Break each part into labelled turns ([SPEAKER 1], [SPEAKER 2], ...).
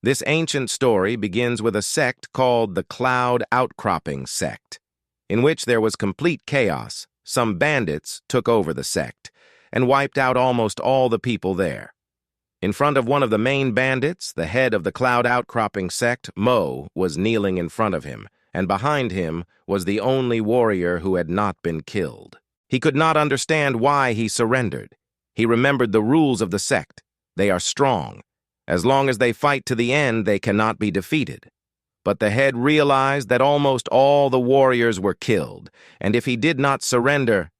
[SPEAKER 1] This ancient story begins with a sect called the Cloud Outcropping Sect, in which there was complete chaos. Some bandits took over the sect and wiped out almost all the people there. In front of one of the main bandits, the head of the Cloud Outcropping Sect, Mo, was kneeling in front of him, and behind him was the only warrior who had not been killed. He could not understand why he surrendered. He remembered the rules of the sect. They are strong. As long as they fight to the end, they cannot be defeated. But the head realized that almost all the warriors were killed, and if he did not surrender,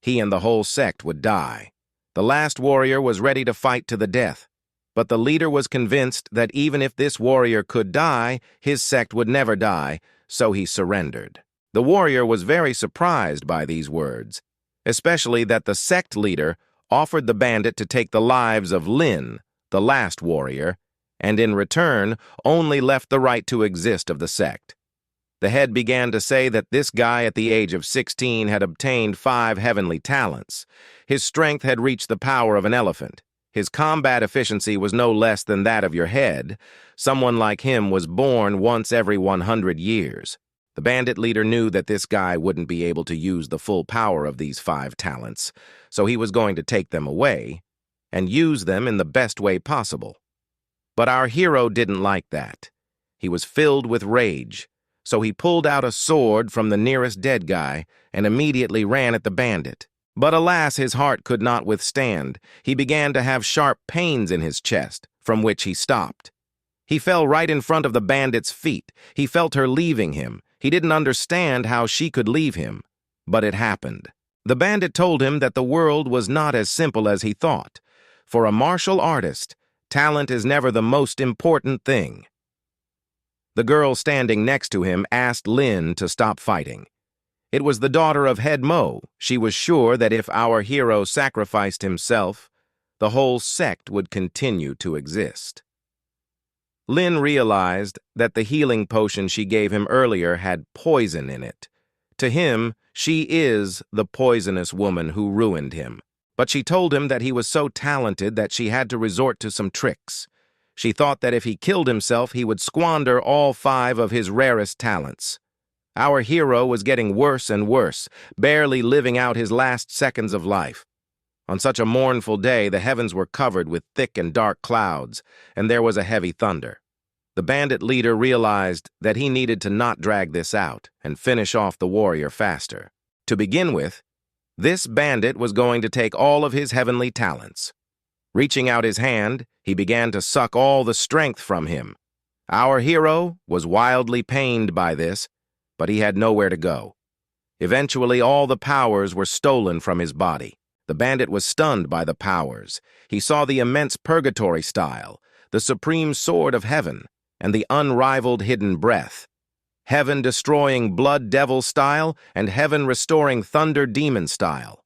[SPEAKER 1] he and the whole sect would die. The last warrior was ready to fight to the death, but the leader was convinced that even if this warrior could die, his sect would never die, so he surrendered. The warrior was very surprised by these words, especially that the sect leader offered the bandit to take the lives of Lin, the last warrior, and in return only left the right to exist of the sect. The head began to say that this guy at the age of 16 had obtained 5 heavenly talents. His strength had reached the power of an elephant. His combat efficiency was no less than that of your head. Someone like him was born once every 100 years. The bandit leader knew that this guy wouldn't be able to use the full power of these 5 talents, so he was going to take them away and use them in the best way possible. But our hero didn't like that. He was filled with rage, so he pulled out a sword from the nearest dead guy and immediately ran at the bandit. But alas, his heart could not withstand. He began to have sharp pains in his chest, from which he stopped. He fell right in front of the bandit's feet. He felt her leaving him. He didn't understand how she could leave him, but it happened. The bandit told him that the world was not as simple as he thought. For a martial artist, talent is never the most important thing. The girl standing next to him asked Lin to stop fighting. It was the daughter of Head Mo. She was sure that if our hero sacrificed himself, the whole sect would continue to exist. Lin realized that the healing potion she gave him earlier had poison in it. To him, she is the poisonous woman who ruined him. But she told him that he was so talented that she had to resort to some tricks. She thought that if he killed himself, he would squander all 5 of his rarest talents. Our hero was getting worse and worse, barely living out his last seconds of life. On such a mournful day, the heavens were covered with thick and dark clouds, and there was a heavy thunder. The bandit leader realized that he needed to not drag this out and finish off the warrior faster. To begin with, this bandit was going to take all of his heavenly talents. Reaching out his hand, he began to suck all the strength from him. Our hero was wildly pained by this, but he had nowhere to go. Eventually, all the powers were stolen from his body. The bandit was stunned by the powers. He saw the immense purgatory style, the supreme sword of heaven, and the unrivaled hidden breath. Heaven-destroying blood devil style and heaven-restoring thunder demon style.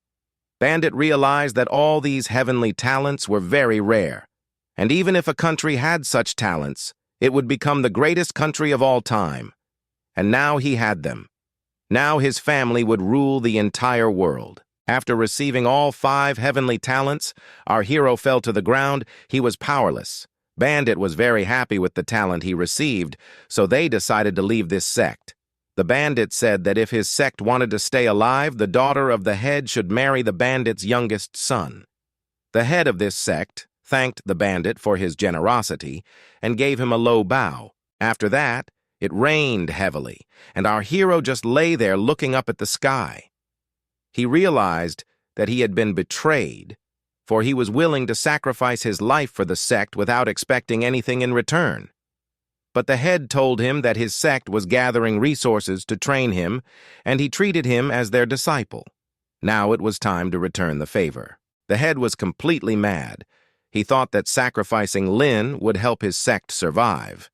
[SPEAKER 1] Bandit realized that all these heavenly talents were very rare, and even if a country had such talents, it would become the greatest country of all time. And now he had them. Now his family would rule the entire world. After receiving all 5 heavenly talents, our hero fell to the ground. He was powerless. Bandit was very happy with the talent he received, so they decided to leave this sect. The bandit said that if his sect wanted to stay alive, the daughter of the head should marry the bandit's youngest son. The head of this sect thanked the bandit for his generosity and gave him a low bow. After that, it rained heavily, and our hero just lay there looking up at the sky. He realized that he had been betrayed, for he was willing to sacrifice his life for the sect without expecting anything in return. But the head told him that his sect was gathering resources to train him, and he treated him as their disciple. Now it was time to return the favor. The head was completely mad. He thought that sacrificing Lin would help his sect survive.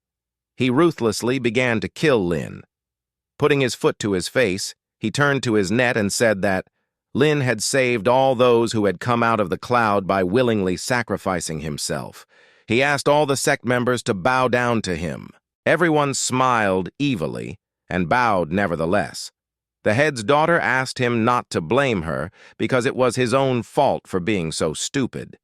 [SPEAKER 1] He ruthlessly began to kill Lin. Putting his foot to his face, he turned to his net and said that Lin had saved all those who had come out of the cloud by willingly sacrificing himself. He asked all the sect members to bow down to him. Everyone smiled evilly and bowed nevertheless. The head's daughter asked him not to blame her because it was his own fault for being so stupid.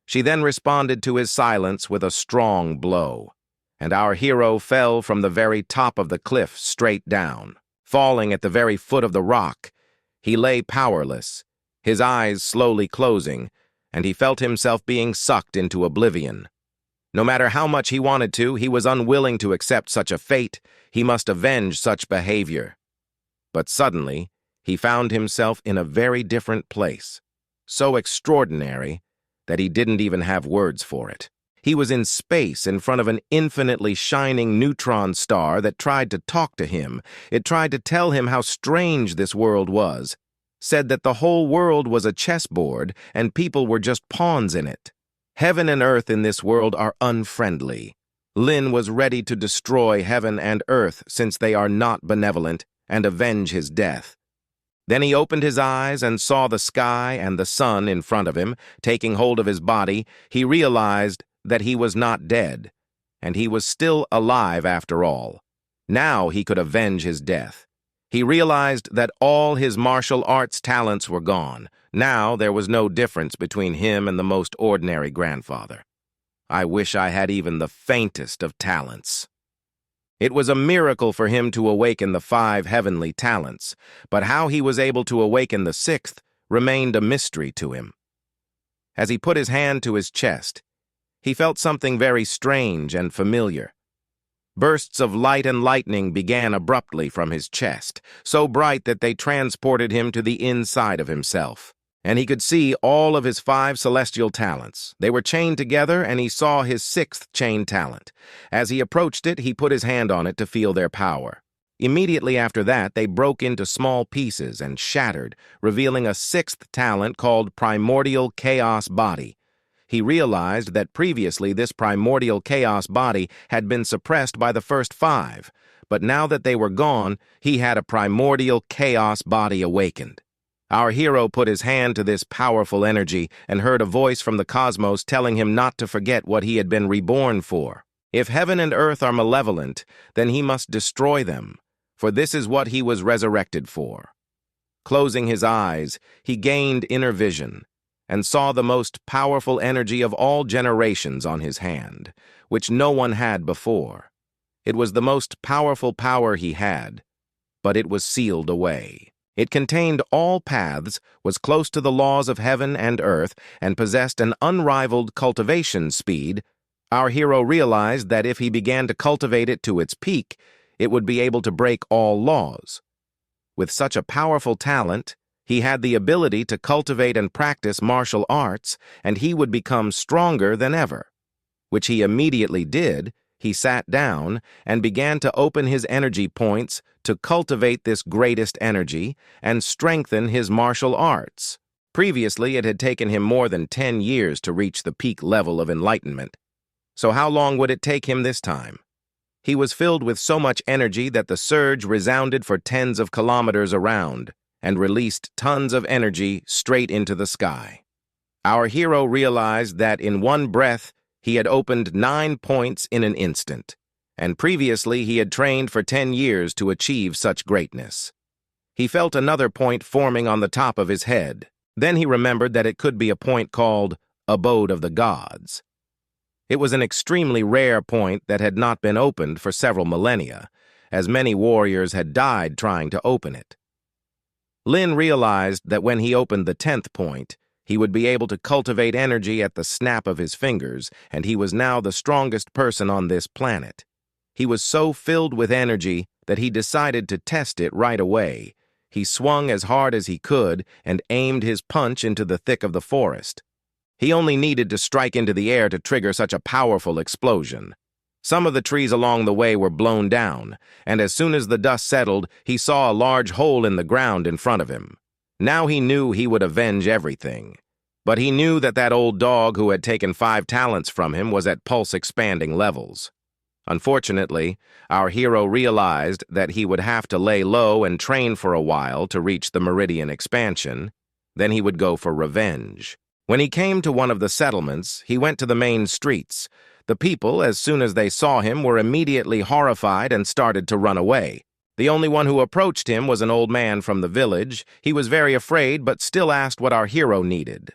[SPEAKER 1] She then responded to his silence with a strong blow. and our hero fell from the very top of the cliff straight down. Falling at the very foot of the rock, he lay powerless, his eyes slowly closing, and he felt himself being sucked into oblivion. No matter how much he wanted to, he was unwilling to accept such a fate. He must avenge such behavior. But suddenly, he found himself in a very different place, so extraordinary that he didn't even have words for it. He was in space in front of an infinitely shining neutron star that tried to talk to him. It tried to tell him how strange this world was, said that the whole world was a chessboard and people were just pawns in it. Heaven and earth in this world are unfriendly. Lin was ready to destroy heaven and earth since they are not benevolent and avenge his death. Then he opened his eyes and saw the sky and the sun in front of him. Taking hold of his body, he realized that he was not dead, and he was still alive after all. Now he could avenge his death. He realized that all his martial arts talents were gone. Now there was no difference between him and the most ordinary grandfather. I wish I had even the faintest of talents. It was a miracle for him to awaken the 5 heavenly talents, but how he was able to awaken the 6th remained a mystery to him. As he put his hand to his chest, he felt something very strange and familiar. Bursts of light and lightning began abruptly from his chest, so bright that they transported him to the inside of himself. And he could see all of his 5 celestial talents. They were chained together, and he saw his 6th chain talent. As he approached it, he put his hand on it to feel their power. Immediately after that, they broke into small pieces and shattered, revealing a 6th talent called Primordial Chaos Body. He realized that previously this primordial chaos body had been suppressed by the first 5, but now that they were gone, he had a primordial chaos body awakened. Our hero put his hand to this powerful energy and heard a voice from the cosmos telling him not to forget what he had been reborn for. If heaven and earth are malevolent, then he must destroy them, for this is what he was resurrected for. Closing his eyes, he gained inner vision and saw the most powerful energy of all generations on his hand, which no one had before. It was the most powerful power he had, but it was sealed away. It contained all paths, was close to the laws of heaven and earth, and possessed an unrivaled cultivation speed. Our hero realized that if he began to cultivate it to its peak, it would be able to break all laws. With such a powerful talent, he had the ability to cultivate and practice martial arts, and he would become stronger than ever. Which he immediately did. He sat down and began to open his energy points to cultivate this greatest energy and strengthen his martial arts. Previously, it had taken him more than 10 years to reach the peak level of enlightenment. So how long would it take him this time? He was filled with so much energy that the surge resounded for tens of kilometers around and released tons of energy straight into the sky. Our hero realized that in one breath, he had opened 9 points in an instant, and previously he had trained for 10 years to achieve such greatness. He felt another point forming on the top of his head. Then he remembered that it could be a point called Abode of the Gods. It was an extremely rare point that had not been opened for several millennia, as many warriors had died trying to open it. Lin realized that when he opened the 10th point, he would be able to cultivate energy at the snap of his fingers, and he was now the strongest person on this planet. He was so filled with energy that he decided to test it right away. He swung as hard as he could and aimed his punch into the thick of the forest. He only needed to strike into the air to trigger such a powerful explosion. Some of the trees along the way were blown down, and as soon as the dust settled, he saw a large hole in the ground in front of him. Now he knew he would avenge everything. But he knew that that old dog who had taken 5 talents from him was at pulse-expanding levels. Unfortunately, our hero realized that he would have to lay low and train for a while to reach the meridian expansion. Then he would go for revenge. When he came to one of the settlements, he went to the main streets. The people, as soon as they saw him, were immediately horrified and started to run away. The only one who approached him was an old man from the village. He was very afraid, but still asked what our hero needed.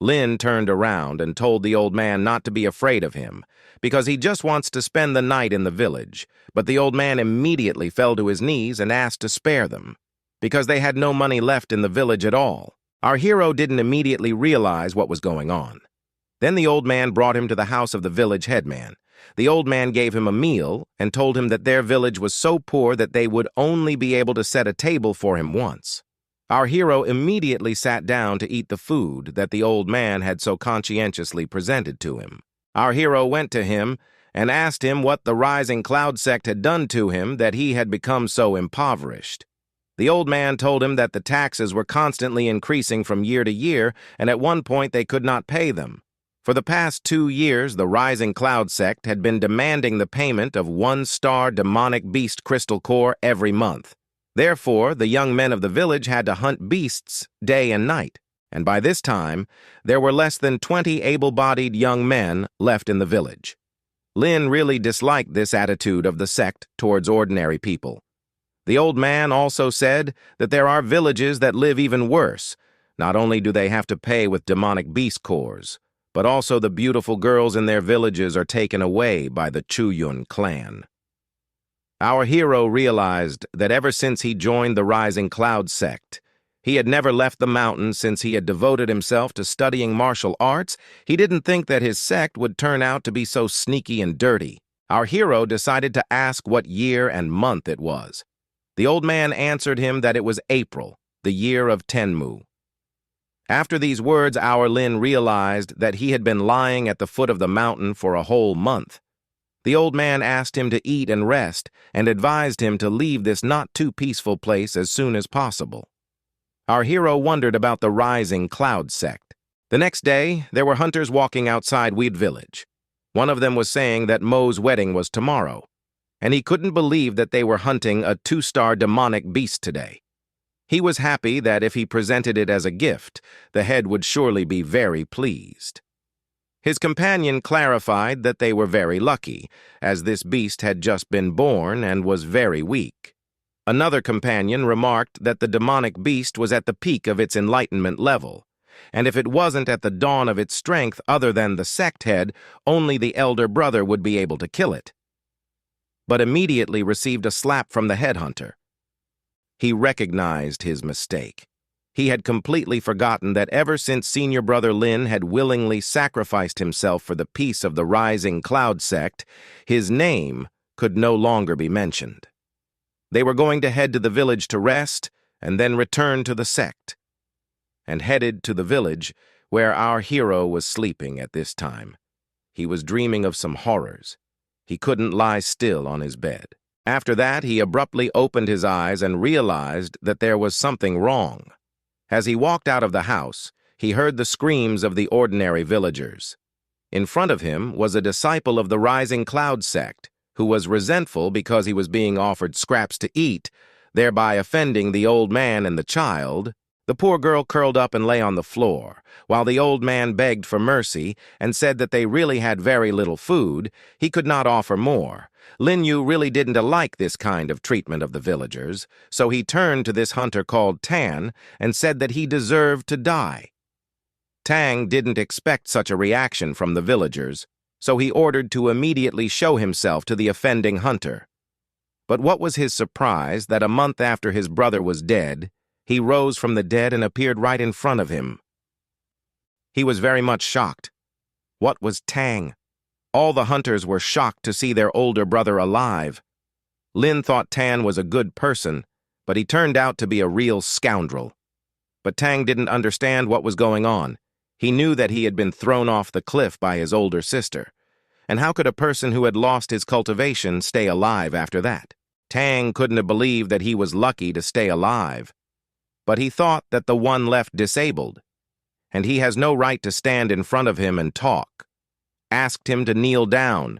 [SPEAKER 1] Lin turned around and told the old man not to be afraid of him, because he just wants to spend the night in the village. But the old man immediately fell to his knees and asked to spare them, because they had no money left in the village at all. Our hero didn't immediately realize what was going on. Then the old man brought him to the house of the village headman. The old man gave him a meal and told him that their village was so poor that they would only be able to set a table for him once. Our hero immediately sat down to eat the food that the old man had so conscientiously presented to him. Our hero went to him and asked him what the rising cloud sect had done to him that he had become so impoverished. The old man told him that the taxes were constantly increasing from year to year, and at one point they could not pay them. For the past 2 years, the rising cloud sect had been demanding the payment of 1-star demonic beast crystal core every month. Therefore, the young men of the village had to hunt beasts day and night, and by this time, there were less than 20 able-bodied young men left in the village. Lin really disliked this attitude of the sect towards ordinary people. The old man also said that there are villages that live even worse. Not only do they have to pay with demonic beast cores, but also the beautiful girls in their villages are taken away by the Chuyun clan. Our hero realized that ever since he joined the Rising Cloud sect, he had never left the mountains since he had devoted himself to studying martial arts. He didn't think that his sect would turn out to be so sneaky and dirty. Our hero decided to ask what year and month it was. The old man answered him that it was April, the year of Tenmu. After these words, our Lin realized that he had been lying at the foot of the mountain for a whole month. The old man asked him to eat and rest and advised him to leave this not too peaceful place as soon as possible. Our hero wondered about the Rising Cloud sect. The next day, there were hunters walking outside Weed Village. One of them was saying that Mo's wedding was tomorrow, and he couldn't believe that they were hunting a 2-star demonic beast today. He was happy that if he presented it as a gift, the head would surely be very pleased. His companion clarified that they were very lucky, as this beast had just been born and was very weak. Another companion remarked that the demonic beast was at the peak of its enlightenment level, and if it wasn't at the dawn of its strength other than the sect head, only the elder brother would be able to kill it. But immediately received a slap from the headhunter. He recognized his mistake. He had completely forgotten that ever since senior brother Lin had willingly sacrificed himself for the peace of the Rising Cloud sect, his name could no longer be mentioned. They were going to head to the village to rest and then return to the sect, and headed to the village where our hero was sleeping at this time. He was dreaming of some horrors. He couldn't lie still on his bed. After that, he abruptly opened his eyes and realized that there was something wrong. As he walked out of the house, he heard the screams of the ordinary villagers. In front of him was a disciple of the Rising Cloud sect, who was resentful because he was being offered scraps to eat, thereby offending the old man and the child. The poor girl curled up and lay on the floor, while the old man begged for mercy and said that they really had very little food. He could not offer more. Lin Yu really didn't like this kind of treatment of the villagers, so he turned to this hunter called Tan and said that he deserved to die. Tang didn't expect such a reaction from the villagers, so he ordered to immediately show himself to the offending hunter. But what was his surprise that a month after his brother was dead, he rose from the dead and appeared right in front of him. He was very much shocked. What was Tang? All the hunters were shocked to see their older brother alive. Lin thought Tan was a good person, but he turned out to be a real scoundrel. But Tang didn't understand what was going on. He knew that he had been thrown off the cliff by his older sister. And how could a person who had lost his cultivation stay alive after that? Tang couldn't have believed that he was lucky to stay alive. But he thought that the one left disabled, and he has no right to stand in front of him and talk. Asked him to kneel down,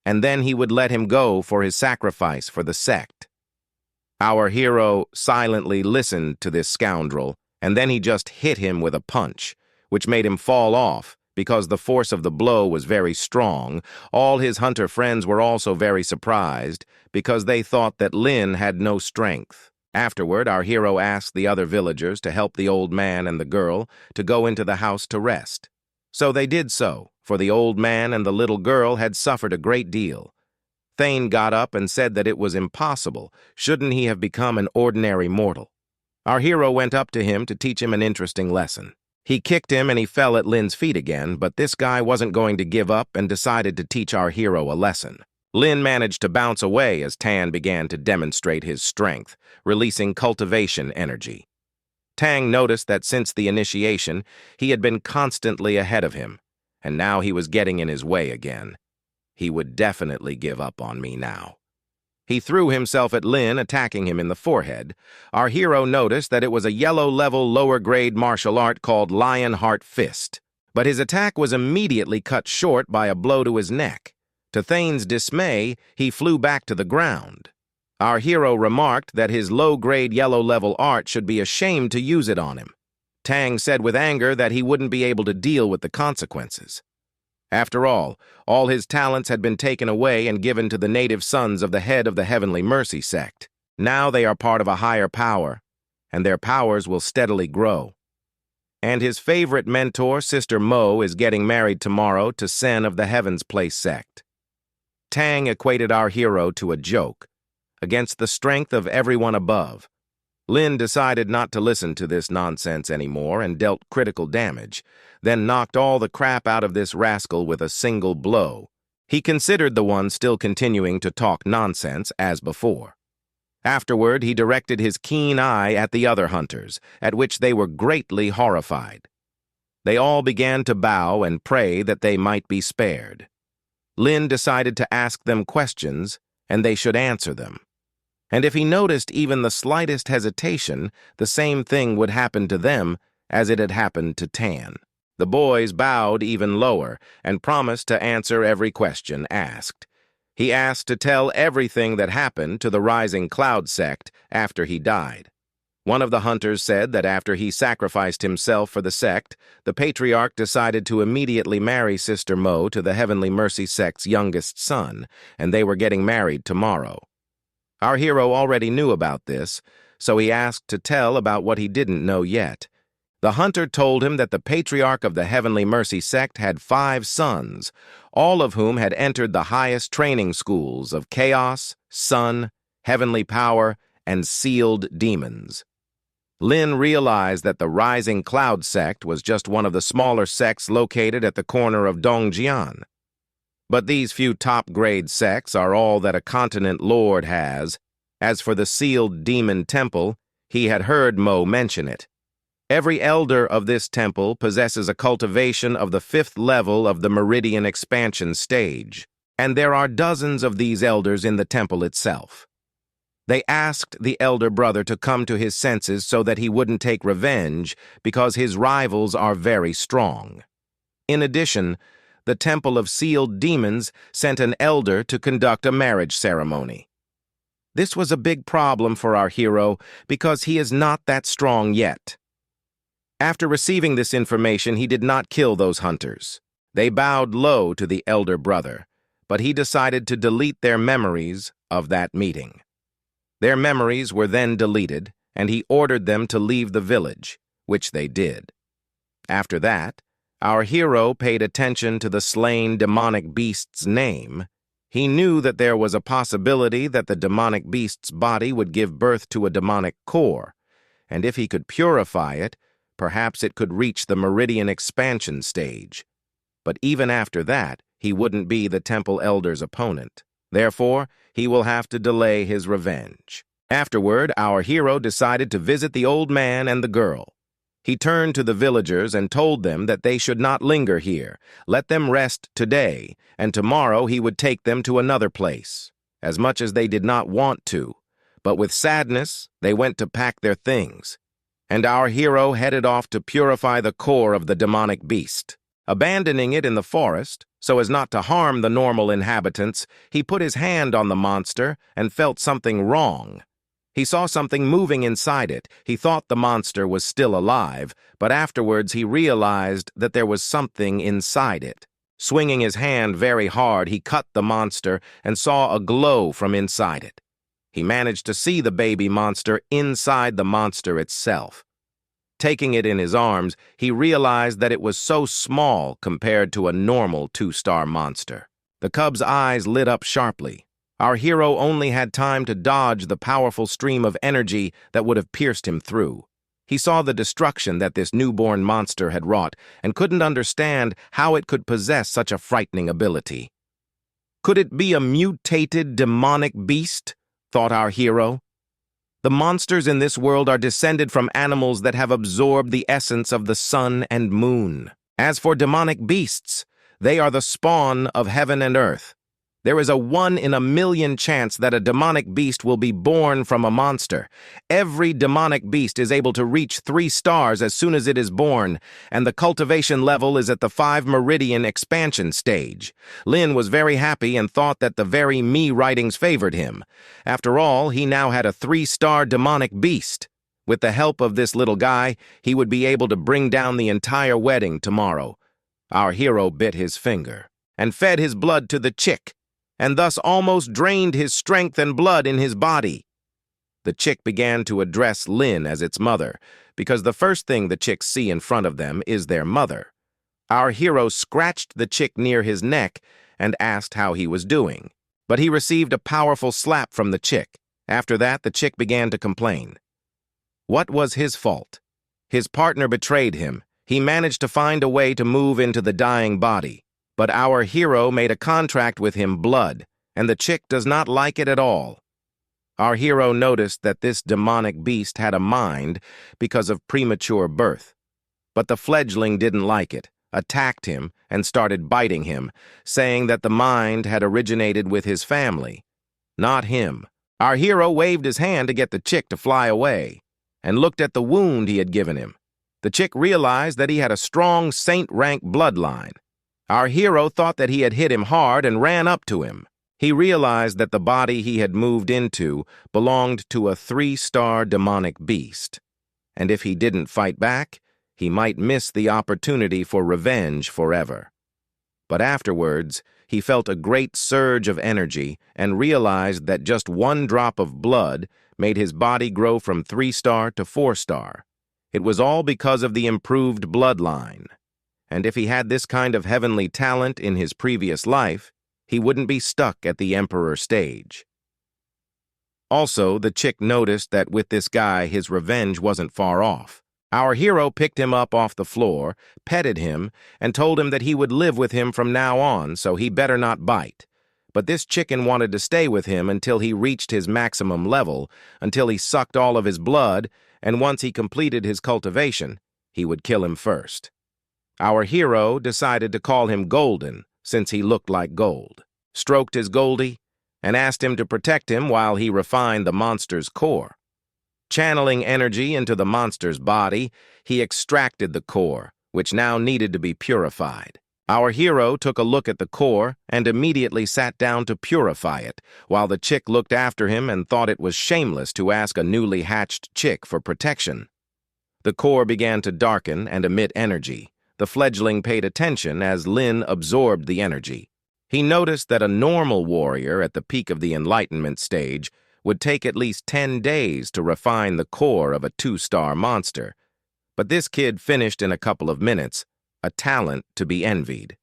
[SPEAKER 1] and then he would let him go for his sacrifice for the sect. Our hero silently listened to this scoundrel, and then he just hit him with a punch, which made him fall off because the force of the blow was very strong. All his hunter friends were also very surprised because they thought that Lin had no strength. Afterward, our hero asked the other villagers to help the old man and the girl to go into the house to rest. So they did so, for the old man and the little girl had suffered a great deal. Thane got up and said that it was impossible. Shouldn't he have become an ordinary mortal? Our hero went up to him to teach him an interesting lesson. He kicked him and he fell at Lin's feet again, but this guy wasn't going to give up and decided to teach our hero a lesson. Lin managed to bounce away as Tan began to demonstrate his strength, releasing cultivation energy. Tang noticed that since the initiation, he had been constantly ahead of him, and now he was getting in his way again. He would definitely give up on me now. He threw himself at Lin, attacking him in the forehead. Our hero noticed that it was a yellow-level lower-grade martial art called Lionheart Fist, but his attack was immediately cut short by a blow to his neck. To Thane's dismay, he flew back to the ground. Our hero remarked that his low-grade yellow-level art should be ashamed to use it on him. Tang said with anger that he wouldn't be able to deal with the consequences. After all his talents had been taken away and given to the native sons of the head of the Heavenly Mercy sect. Now they are part of a higher power, and their powers will steadily grow. And his favorite mentor, Sister Mo, is getting married tomorrow to Sen of the Heavens Place sect. Tang equated our hero to a joke, against the strength of everyone above. Lin decided not to listen to this nonsense anymore and dealt critical damage, then knocked all the crap out of this rascal with a single blow. He considered the one still continuing to talk nonsense as before. Afterward, he directed his keen eye at the other hunters, at which they were greatly horrified. They all began to bow and pray that they might be spared. Lin decided to ask them questions, and they should answer them. And if he noticed even the slightest hesitation, the same thing would happen to them as it had happened to Tan. The boys bowed even lower and promised to answer every question asked. He asked to tell everything that happened to the Rising Cloud sect after he died. One of the hunters said that after he sacrificed himself for the sect, the patriarch decided to immediately marry Sister Mo to the Heavenly Mercy sect's youngest son, and they were getting married tomorrow. Our hero already knew about this, so he asked to tell about what he didn't know yet. The hunter told him that the patriarch of the Heavenly Mercy sect had 5 sons, all of whom had entered the highest training schools of Chaos, Sun, Heavenly Power, and Sealed Demons. Lin realized that the Rising Cloud sect was just one of the smaller sects located at the corner of Dongjian. But these few top-grade sects are all that a continent lord has. As for the Sealed Demon Temple, he had heard Mo mention it. Every elder of this temple possesses a cultivation of the 5th level of the Meridian Expansion stage, and there are dozens of these elders in the temple itself. They asked the elder brother to come to his senses so that he wouldn't take revenge because his rivals are very strong. In addition, the Temple of Sealed Demons sent an elder to conduct a marriage ceremony. This was a big problem for our hero because he is not that strong yet. After receiving this information, he did not kill those hunters. They bowed low to the elder brother, but he decided to delete their memories of that meeting. Their memories were then deleted, and he ordered them to leave the village, which they did. After that, our hero paid attention to the slain demonic beast's name. He knew that there was a possibility that the demonic beast's body would give birth to a demonic core, and if he could purify it, perhaps it could reach the Meridian Expansion stage. But even after that, he wouldn't be the Temple Elder's opponent. Therefore, he will have to delay his revenge. Afterward, our hero decided to visit the old man and the girl. He turned to the villagers and told them that they should not linger here. Let them rest today, and tomorrow he would take them to another place, as much as they did not want to. But with sadness, they went to pack their things, and our hero headed off to purify the core of the demonic beast. Abandoning it in the forest, so as not to harm the normal inhabitants, he put his hand on the monster and felt something wrong. He saw something moving inside it. He thought the monster was still alive, but afterwards he realized that there was something inside it. Swinging his hand very hard, he cut the monster and saw a glow from inside it. He managed to see the baby monster inside the monster itself. Taking it in his arms, he realized that it was so small compared to a normal two-star monster. The cub's eyes lit up sharply. Our hero only had time to dodge the powerful stream of energy that would have pierced him through. He saw the destruction that this newborn monster had wrought and couldn't understand how it could possess such a frightening ability. Could it be a mutated demonic beast? Thought our hero. The monsters in this world are descended from animals that have absorbed the essence of the sun and moon. As for demonic beasts, they are the spawn of heaven and earth. There is a 1 in a million chance that a demonic beast will be born from a monster. Every demonic beast is able to reach 3 stars as soon as it is born, and the cultivation level is at the 5 meridian expansion stage. Lin was very happy and thought that the very me writings favored him. After all, he now had a 3-star demonic beast. With the help of this little guy, he would be able to bring down the entire wedding tomorrow. Our hero bit his finger and fed his blood to the chick, and thus almost drained his strength and blood in his body. The chick began to address Lin as its mother, because the first thing the chicks see in front of them is their mother. Our hero scratched the chick near his neck and asked how he was doing, but he received a powerful slap from the chick. After that, the chick began to complain. What was his fault? His partner betrayed him. He managed to find a way to move into the dying body. But our hero made a contract with him blood, and the chick does not like it at all. Our hero noticed that this demonic beast had a mind because of premature birth. But the fledgling didn't like it, attacked him, and started biting him, saying that the mind had originated with his family, not him. Our hero waved his hand to get the chick to fly away, and looked at the wound he had given him. The chick realized that he had a strong saint-rank bloodline. Our hero thought that he had hit him hard and ran up to him. He realized that the body he had moved into belonged to a 3-star demonic beast, and if he didn't fight back, he might miss the opportunity for revenge forever. But afterwards, he felt a great surge of energy and realized that just 1 drop of blood made his body grow from 3-star to 4-star. It was all because of the improved bloodline. And if he had this kind of heavenly talent in his previous life, he wouldn't be stuck at the emperor stage. Also, the chick noticed that with this guy, his revenge wasn't far off. Our hero picked him up off the floor, petted him, and told him that he would live with him from now on, so he better not bite. But this chicken wanted to stay with him until he reached his maximum level, until he sucked all of his blood, and once he completed his cultivation, he would kill him first. Our hero decided to call him Golden, since he looked like gold, stroked his Goldie, and asked him to protect him while he refined the monster's core. Channeling energy into the monster's body, he extracted the core, which now needed to be purified. Our hero took a look at the core and immediately sat down to purify it, while the chick looked after him and thought it was shameless to ask a newly hatched chick for protection. The core began to darken and emit energy. The fledgling paid attention as Lin absorbed the energy. He noticed that a normal warrior at the peak of the enlightenment stage would take at least 10 days to refine the core of a 2-star monster. But this kid finished in a couple of minutes, a talent to be envied.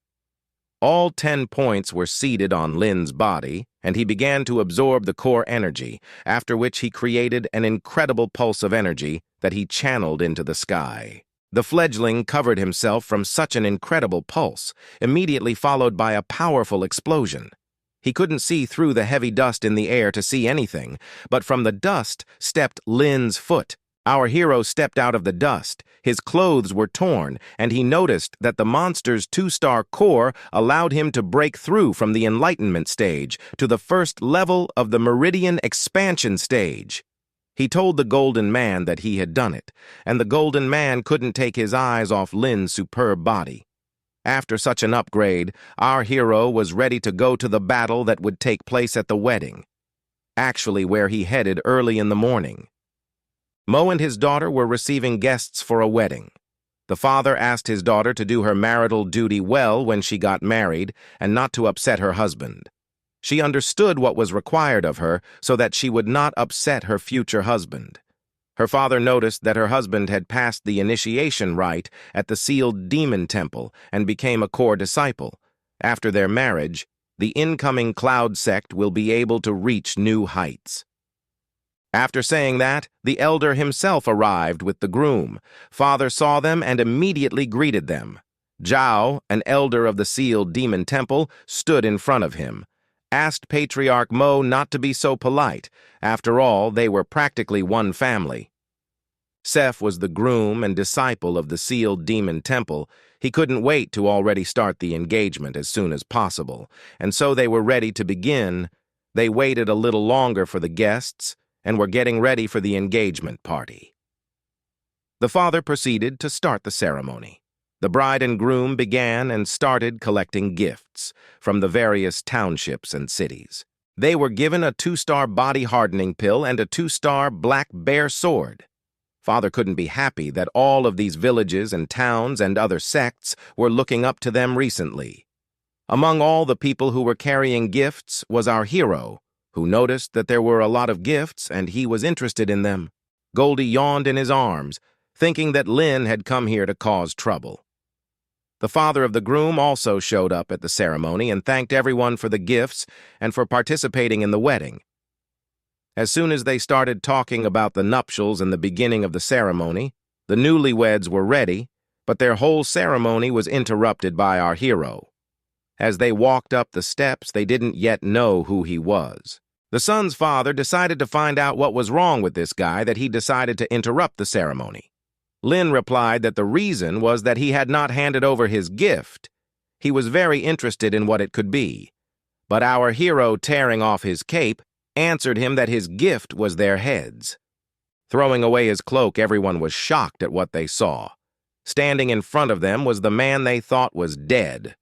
[SPEAKER 1] All 10 points were seeded on Lin's body, and he began to absorb the core energy, after which he created an incredible pulse of energy that he channeled into the sky. The fledgling covered himself from such an incredible pulse, immediately followed by a powerful explosion. He couldn't see through the heavy dust in the air to see anything, but from the dust stepped Lin's foot. Our hero stepped out of the dust. His clothes were torn, and he noticed that the monster's 2-star core allowed him to break through from the enlightenment stage to the first level of the meridian expansion stage. He told the Golden Man that he had done it, and the Golden Man couldn't take his eyes off Lin's superb body. After such an upgrade, our hero was ready to go to the battle that would take place at the wedding, actually where he headed early in the morning. Mo and his daughter were receiving guests for a wedding. The father asked his daughter to do her marital duty well when she got married and not to upset her husband. She understood what was required of her so that she would not upset her future husband. Her father noticed that her husband had passed the initiation rite at the sealed demon temple and became a core disciple. After their marriage, the incoming cloud sect will be able to reach new heights. After saying that, the elder himself arrived with the groom. Father saw them and immediately greeted them. Zhao, an elder of the sealed demon temple, stood in front of him. Asked Patriarch Mo not to be so polite. After all, they were practically one family. Seth was the groom and disciple of the sealed demon temple. He couldn't wait to already start the engagement as soon as possible, and so they were ready to begin. They waited a little longer for the guests and were getting ready for the engagement party. The father proceeded to start the ceremony. The bride and groom began and started collecting gifts from the various townships and cities. They were given a 2-star body-hardening pill and a 2-star black bear sword. Father couldn't be happy that all of these villages and towns and other sects were looking up to them recently. Among all the people who were carrying gifts was our hero, who noticed that there were a lot of gifts and he was interested in them. Goldie yawned in his arms, thinking that Lin had come here to cause trouble. The father of the groom also showed up at the ceremony and thanked everyone for the gifts and for participating in the wedding. As soon as they started talking about the nuptials and the beginning of the ceremony, the newlyweds were ready, but their whole ceremony was interrupted by our hero. As they walked up the steps, they didn't yet know who he was. The son's father decided to find out what was wrong with this guy that he decided to interrupt the ceremony. Lin replied that the reason was that he had not handed over his gift. He was very interested in what it could be. But our hero, tearing off his cape, answered him that his gift was their heads. Throwing away his cloak, everyone was shocked at what they saw. Standing in front of them was the man they thought was dead.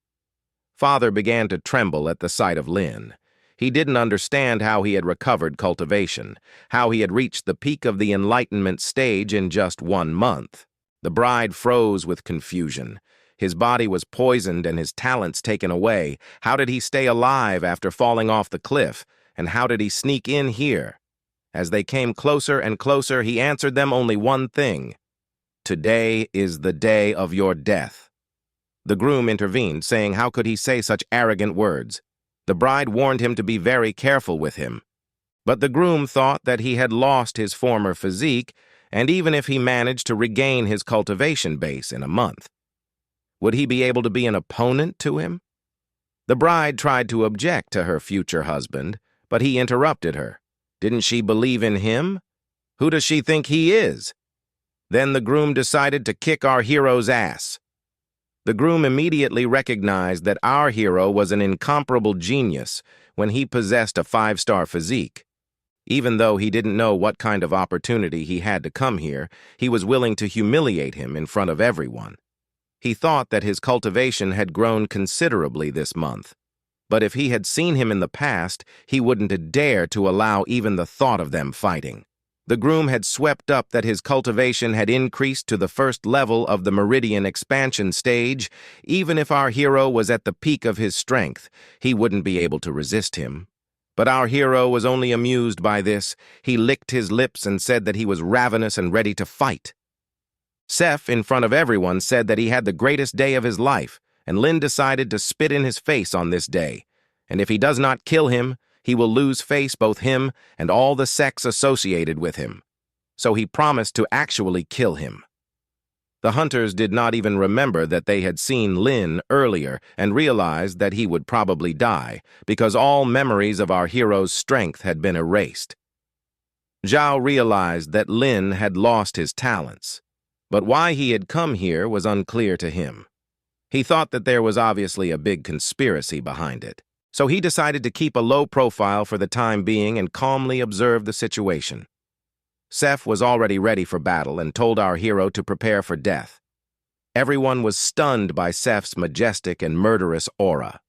[SPEAKER 1] Father began to tremble at the sight of Lin. He didn't understand how he had recovered cultivation, how he had reached the peak of the enlightenment stage in just 1 month. The bride froze with confusion. His body was poisoned and his talents taken away. How did he stay alive after falling off the cliff? And how did he sneak in here? As they came closer and closer, he answered them only one thing. "Today is the day of your death." The groom intervened, saying how could he say such arrogant words. The bride warned him to be very careful with him. But the groom thought that he had lost his former physique, and even if he managed to regain his cultivation base in a month, would he be able to be an opponent to him? The bride tried to object to her future husband, but he interrupted her. Didn't she believe in him? Who does she think he is? Then the groom decided to kick our hero's ass. The groom immediately recognized that our hero was an incomparable genius when he possessed a 5-star physique. Even though he didn't know what kind of opportunity he had to come here, he was willing to humiliate him in front of everyone. He thought that his cultivation had grown considerably this month. But if he had seen him in the past, he wouldn't have dared to allow even the thought of them fighting. The groom had swept up that his cultivation had increased to the first level of the meridian expansion stage. Even if our hero was at the peak of his strength, he wouldn't be able to resist him. But our hero was only amused by this. He licked his lips and said that he was ravenous and ready to fight. Seth, in front of everyone, said that he had the greatest day of his life, and Lin decided to spit in his face on this day. And if he does not kill him, he will lose face, both him and all the sects associated with him. So he promised to actually kill him. The hunters did not even remember that they had seen Lin earlier and realized that he would probably die because all memories of our hero's strength had been erased. Zhao realized that Lin had lost his talents, but why he had come here was unclear to him. He thought that there was obviously a big conspiracy behind it. So he decided to keep a low profile for the time being and calmly observe the situation. Seth was already ready for battle and told our hero to prepare for death. Everyone was stunned by Seth's majestic and murderous aura.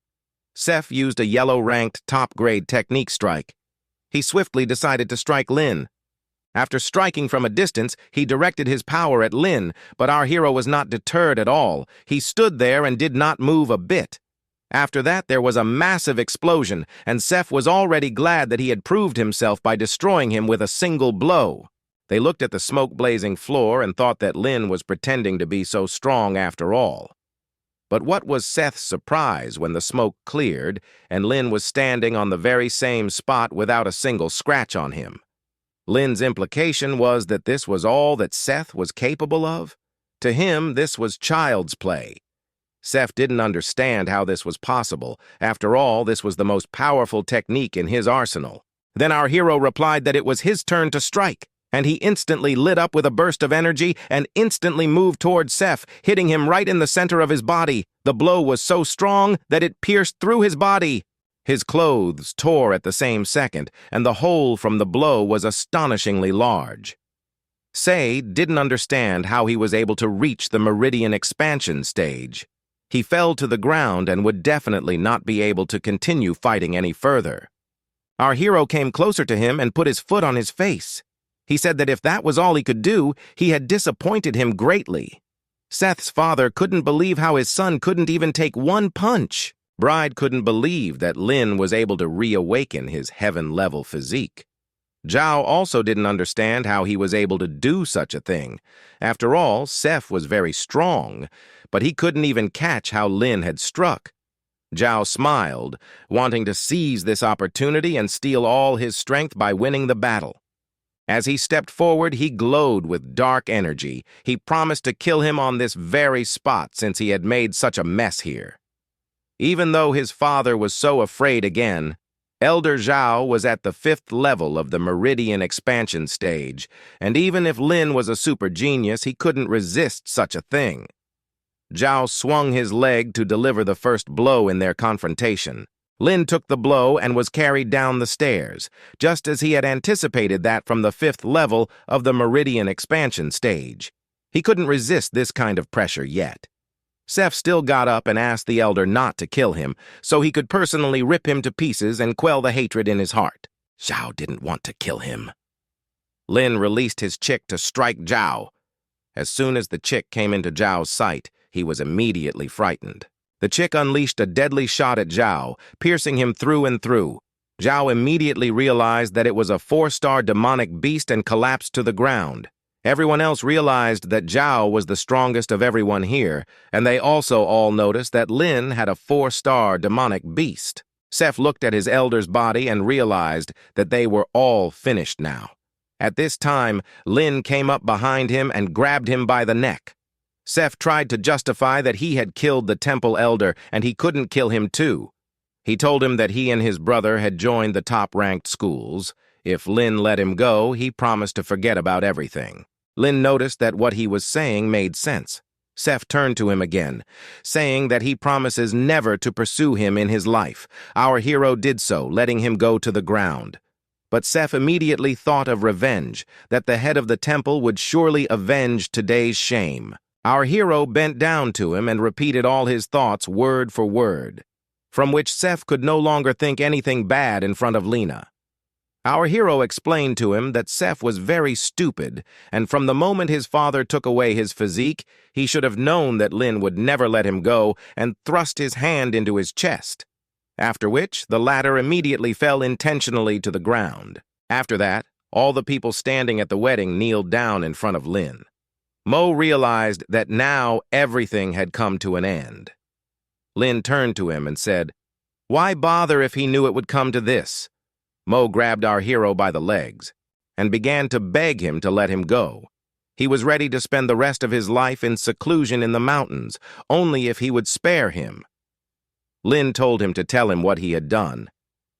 [SPEAKER 1] Seth used a yellow-ranked top-grade technique strike. He swiftly decided to strike Lin. After striking from a distance, he directed his power at Lin, but our hero was not deterred at all. He stood there and did not move a bit. After that, there was a massive explosion, and Seth was already glad that he had proved himself by destroying him with a single blow. They looked at the smoke-blazing floor and thought that Lin was pretending to be so strong after all. But what was Seth's surprise when the smoke cleared and Lin was standing on the very same spot without a single scratch on him? Lin's implication was that this was all that Seth was capable of. To him, this was child's play. Seth didn't understand how this was possible. After all, this was the most powerful technique in his arsenal. Then our hero replied that it was his turn to strike, and he instantly lit up with a burst of energy and instantly moved toward Seth, hitting him right in the center of his body. The blow was so strong that it pierced through his body. His clothes tore at the same second, and the hole from the blow was astonishingly large. Sei didn't understand how he was able to reach the meridian expansion stage. He fell to the ground and would definitely not be able to continue fighting any further. Our hero came closer to him and put his foot on his face. He said that if that was all he could do, he had disappointed him greatly. Seth's father couldn't believe how his son couldn't even take one punch. Bride couldn't believe that Lin was able to reawaken his heaven-level physique. Zhao also didn't understand how he was able to do such a thing. After all, Seth was very strong, but he couldn't even catch how Lin had struck. Zhao smiled, wanting to seize this opportunity and steal all his strength by winning the battle. As he stepped forward, he glowed with dark energy. He promised to kill him on this very spot since he had made such a mess here. Even though his father was so afraid again, Elder Zhao was at the 5th level of the Meridian expansion stage, and even if Lin was a super genius, he couldn't resist such a thing. Zhao swung his leg to deliver the first blow in their confrontation. Lin took the blow and was carried down the stairs, just as he had anticipated that from the 5th level of the Meridian expansion stage. He couldn't resist this kind of pressure yet. Seth still got up and asked the elder not to kill him, so he could personally rip him to pieces and quell the hatred in his heart. Zhao didn't want to kill him. Lin released his chick to strike Zhao. As soon as the chick came into Zhao's sight, he was immediately frightened. The chick unleashed a deadly shot at Zhao, piercing him through and through. Zhao immediately realized that it was a 4-star demonic beast and collapsed to the ground. Everyone else realized that Zhao was the strongest of everyone here, and they also all noticed that Lin had a 4-star demonic beast. Seth looked at his elder's body and realized that they were all finished now. At this time, Lin came up behind him and grabbed him by the neck. Seth tried to justify that he had killed the temple elder and he couldn't kill him too. He told him that he and his brother had joined the top-ranked schools. If Lin let him go, he promised to forget about everything. Lin noticed that what he was saying made sense. Seth turned to him again, saying that he promises never to pursue him in his life. Our hero did so, letting him go to the ground. But Seth immediately thought of revenge, that the head of the temple would surely avenge today's shame. Our hero bent down to him and repeated all his thoughts word for word, from which Seth could no longer think anything bad in front of Lina. Our hero explained to him that Seth was very stupid, and from the moment his father took away his physique, he should have known that Lin would never let him go and thrust his hand into his chest, after which the latter immediately fell intentionally to the ground. After that, all the people standing at the wedding kneeled down in front of Lin. Mo realized that now everything had come to an end. Lin turned to him and said, "Why bother if he knew it would come to this?" Mo grabbed our hero by the legs and began to beg him to let him go. He was ready to spend the rest of his life in seclusion in the mountains, only if he would spare him. Lin told him to tell him what he had done,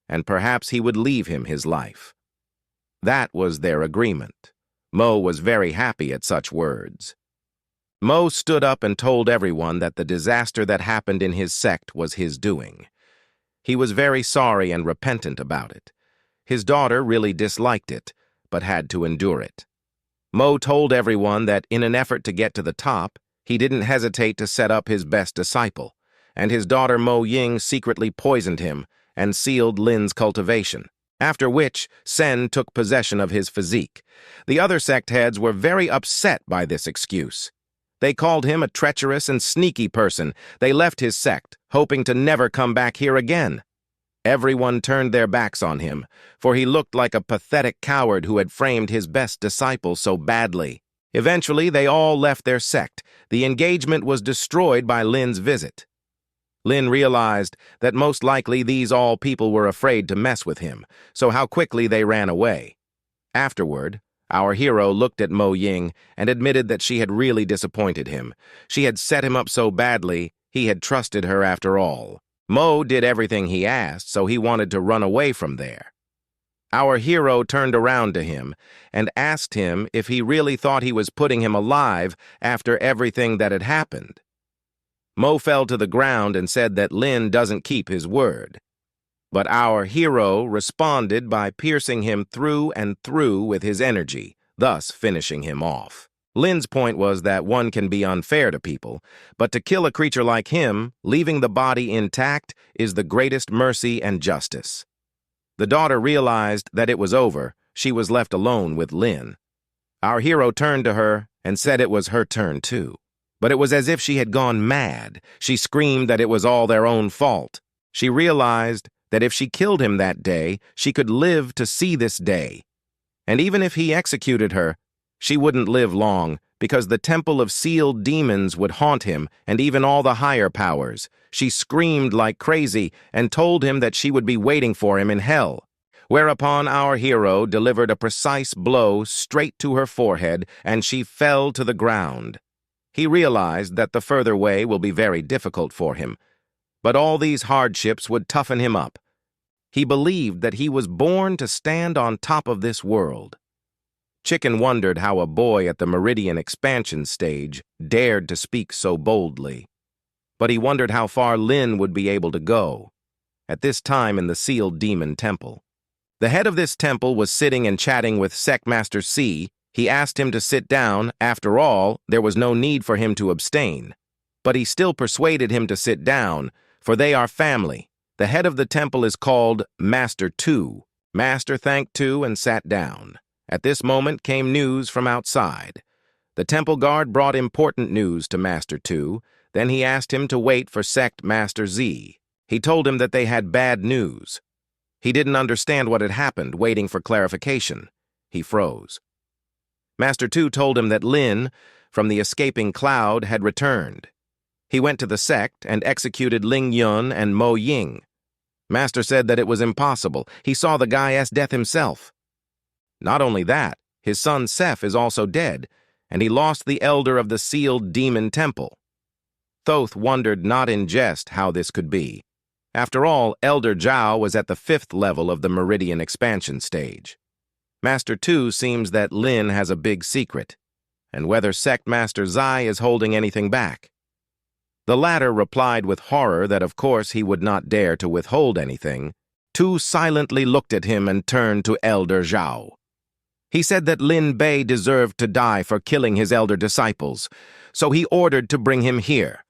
[SPEAKER 1] and perhaps he would leave him his life. That was their agreement. Mo was very happy at such words. Mo stood up and told everyone that the disaster that happened in his sect was his doing. He was very sorry and repentant about it. His daughter really disliked it, but had to endure it. Mo told everyone that in an effort to get to the top, he didn't hesitate to set up his best disciple, and his daughter Mo Ying secretly poisoned him and sealed Lin's cultivation, after which Sen took possession of his physique. The other sect heads were very upset by this excuse. They called him a treacherous and sneaky person. They left his sect, hoping to never come back here again. Everyone turned their backs on him, for he looked like a pathetic coward who had framed his best disciple so badly. Eventually, they all left their sect. The engagement was destroyed by Lin's visit. Lin realized that most likely these all people were afraid to mess with him, so how quickly they ran away. Afterward, our hero looked at Mo Ying and admitted that she had really disappointed him. She had set him up so badly, he had trusted her after all. Mo did everything he asked, so he wanted to run away from there. Our hero turned around to him and asked him if he really thought he was putting him alive after everything that had happened. Mo fell to the ground and said that Lin doesn't keep his word. But our hero responded by piercing him through and through with his energy, thus finishing him off. Lin's point was that one can be unfair to people, but to kill a creature like him, leaving the body intact, is the greatest mercy and justice. The daughter realized that it was over. She was left alone with Lin. Our hero turned to her and said it was her turn too. But it was as if she had gone mad. She screamed that it was all their own fault. She realized that if she killed him that day, she could live to see this day. And even if he executed her, she wouldn't live long, because the temple of sealed demons would haunt him and even all the higher powers. She screamed like crazy and told him that she would be waiting for him in hell. Whereupon our hero delivered a precise blow straight to her forehead, and she fell to the ground. He realized that the further way will be very difficult for him, but all these hardships would toughen him up. He believed that he was born to stand on top of this world. Chicken wondered how a boy at the Meridian expansion stage dared to speak so boldly. But he wondered how far Lin would be able to go, at this time in the sealed demon temple. The head of this temple was sitting and chatting with Sect Master C. He asked him to sit down. After all, there was no need for him to abstain. But he still persuaded him to sit down, for they are family. The head of the temple is called Master Tu. Master thanked Tu and sat down. At this moment came news from outside. The temple guard brought important news to Master Tu. Then he asked him to wait for Sect Master Z. He told him that they had bad news. He didn't understand what had happened, waiting for clarification. He froze. Master Tu told him that Lin, from the escaping cloud, had returned. He went to the sect and executed Ling Yun and Mo Ying. Master said that it was impossible. He saw the guy as death himself. Not only that, his son Seph is also dead, and he lost the elder of the sealed demon temple. Thoth wondered not in jest how this could be. After all, Elder Zhao was at the 5th level of the Meridian expansion stage. Master Tu seems that Lin has a big secret, and whether Sect Master Zai is holding anything back. The latter replied with horror that of course he would not dare to withhold anything. Tu silently looked at him and turned to Elder Zhao. He said that Lin Bei deserved to die for killing his elder disciples, so he ordered to bring him here,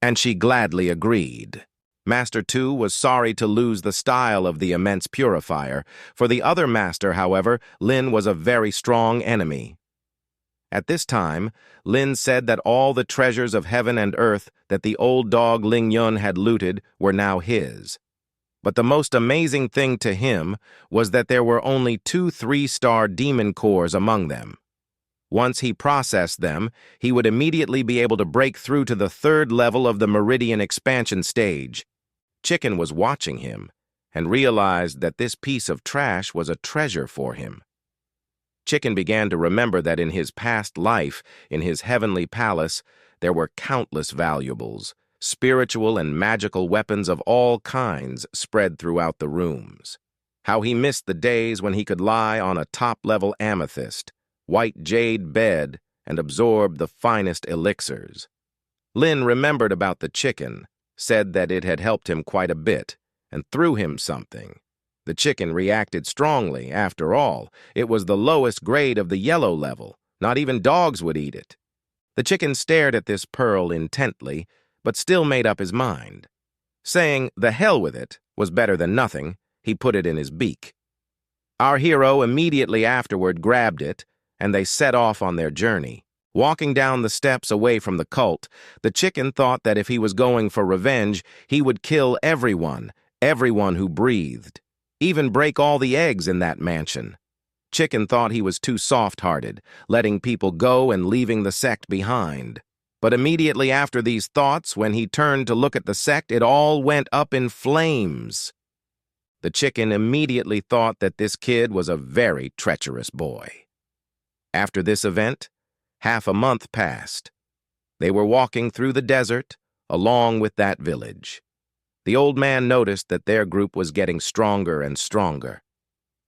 [SPEAKER 1] and she gladly agreed. Master Tu was sorry to lose the style of the immense purifier. For the other master, however, Lin was a very strong enemy. At this time, Lin said that all the treasures of heaven and earth that the old dog Ling Yun had looted were now his. But the most amazing thing to him was that there were only 2 3-star demon cores among them. Once he processed them, he would immediately be able to break through to the 3rd level of the Meridian expansion stage. Chicken was watching him and realized that this piece of trash was a treasure for him. Chicken began to remember that in his past life, in his heavenly palace, there were countless valuables, spiritual and magical weapons of all kinds spread throughout the rooms. How he missed the days when he could lie on a top-level amethyst, white jade bed, and absorb the finest elixirs. Lin remembered about the chicken, said that it had helped him quite a bit, and threw him something. The chicken reacted strongly. After all, it was the lowest grade of the yellow level. Not even dogs would eat it. The chicken stared at this pearl intently, but still made up his mind. Saying, "The hell with it," was better than nothing, he put it in his beak. Our hero immediately afterward grabbed it, and they set off on their journey. Walking down the steps away from the cult, the chicken thought that if he was going for revenge, he would kill everyone who breathed, even break all the eggs in that mansion. Chicken thought he was too soft-hearted, letting people go and leaving the sect behind. But immediately after these thoughts, when he turned to look at the sect, it all went up in flames. The chicken immediately thought that this kid was a very treacherous boy. After this event, half a month passed. They were walking through the desert, along with that village. The old man noticed that their group was getting stronger and stronger,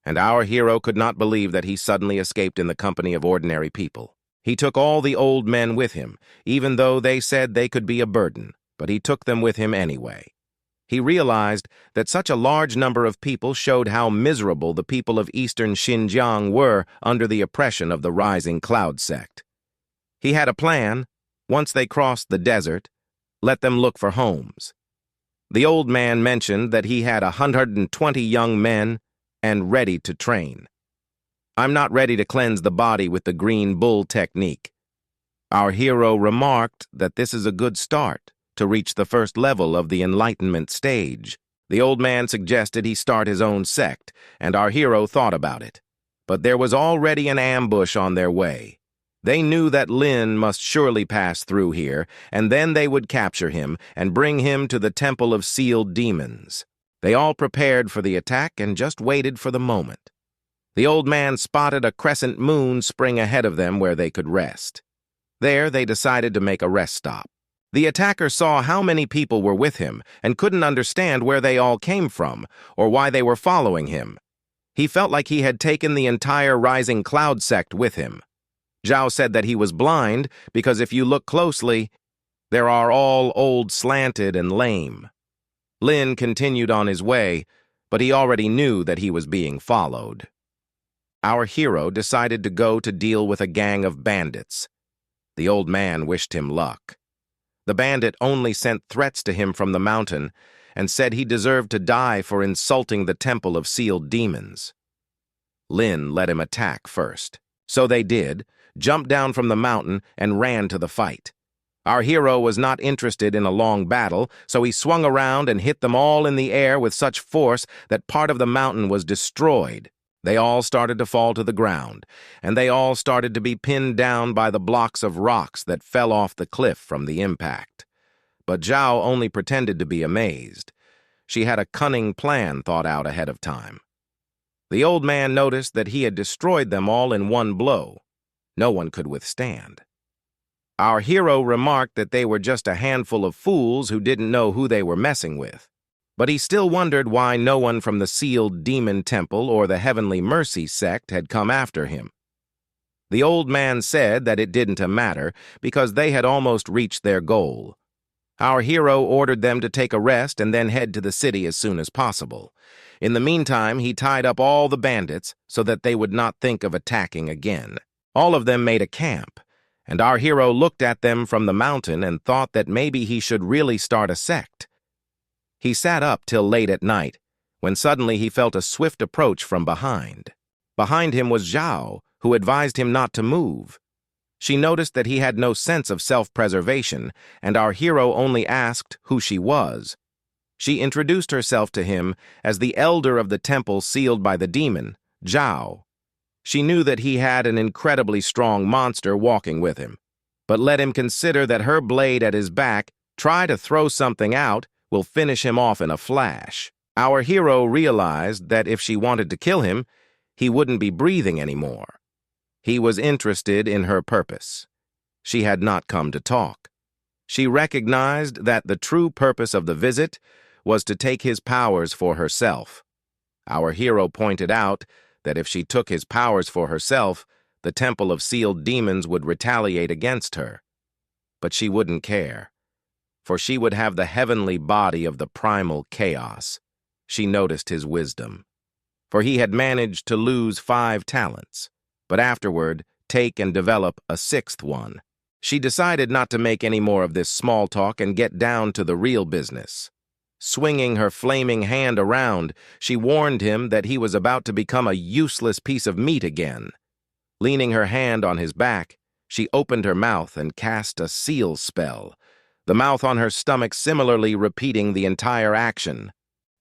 [SPEAKER 1] and our hero could not believe that he suddenly escaped in the company of ordinary people. He took all the old men with him, even though they said they could be a burden, but he took them with him anyway. He realized that such a large number of people showed how miserable the people of eastern Xinjiang were under the oppression of the rising cloud sect. He had a plan. Once they crossed the desert, let them look for homes. The old man mentioned that he had 120 young men and ready to train. I'm not ready to cleanse the body with the green bull technique. Our hero remarked that this is a good start to reach the first level of the enlightenment stage. The old man suggested he start his own sect, and our hero thought about it. But there was already an ambush on their way. They knew that Lin must surely pass through here, and then they would capture him and bring him to the Temple of Sealed Demons. They all prepared for the attack and just waited for the moment. The old man spotted a crescent moon spring ahead of them where they could rest. There, they decided to make a rest stop. The attacker saw how many people were with him and couldn't understand where they all came from or why they were following him. He felt like he had taken the entire Rising Cloud sect with him. Zhao said that he was blind because if you look closely, they are all old, slanted, and lame. Lin continued on his way, but he already knew that he was being followed. Our hero decided to go to deal with a gang of bandits. The old man wished him luck. The bandit only sent threats to him from the mountain and said he deserved to die for insulting the Temple of Sealed Demons. Lin let him attack first. So they did, jumped down from the mountain and ran to the fight. Our hero was not interested in a long battle, so he swung around and hit them all in the air with such force that part of the mountain was destroyed. They all started to fall to the ground, and they all started to be pinned down by the blocks of rocks that fell off the cliff from the impact. But Zhao only pretended to be amazed. She had a cunning plan thought out ahead of time. The old man noticed that he had destroyed them all in one blow. No one could withstand. Our hero remarked that they were just a handful of fools who didn't know who they were messing with. But he still wondered why no one from the Sealed Demon Temple or the Heavenly Mercy sect had come after him. The old man said that it didn't matter because they had almost reached their goal. Our hero ordered them to take a rest and then head to the city as soon as possible. In the meantime, he tied up all the bandits so that they would not think of attacking again. All of them made a camp, and our hero looked at them from the mountain and thought that maybe he should really start a sect. He sat up till late at night, when suddenly he felt a swift approach from behind. Behind him was Zhao, who advised him not to move. She noticed that he had no sense of self-preservation, and our hero only asked who she was. She introduced herself to him as the elder of the temple sealed by the demon, Zhao. She knew that he had an incredibly strong monster walking with him, but let him consider that her blade at his back, try to throw something out, will finish him off in a flash. Our hero realized that if she wanted to kill him, he wouldn't be breathing anymore. He was interested in her purpose. She had not come to talk. She recognized that the true purpose of the visit was to take his powers for herself. Our hero pointed out that if she took his powers for herself, the Temple of Sealed Demons would retaliate against her. But she wouldn't care, for she would have the heavenly body of the primal chaos. She noticed his wisdom, for he had managed to lose 5 talents, but afterward take and develop a 6th one. She decided not to make any more of this small talk and get down to the real business. Swinging her flaming hand around, she warned him that he was about to become a useless piece of meat again. Leaning her hand on his back, She opened her mouth and cast a seal spell, the mouth on her stomach similarly repeating the entire action.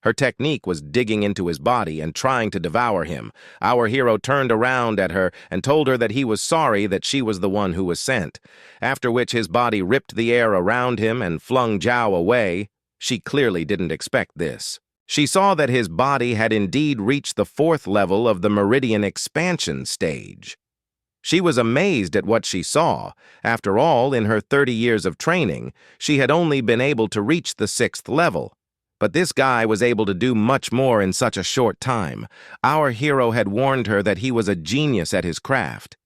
[SPEAKER 1] Her technique was digging into his body and trying to devour him. Our hero turned around at her and told her that he was sorry that she was the one who was sent, after which his body ripped the air around him and flung Zhao away. She clearly didn't expect this. She saw that his body had indeed reached the 4th level of the meridian expansion stage. She was amazed at what she saw. After all, in her 30 years of training, she had only been able to reach the 6th level. But this guy was able to do much more in such a short time. Our hero had warned her that he was a genius at his craft.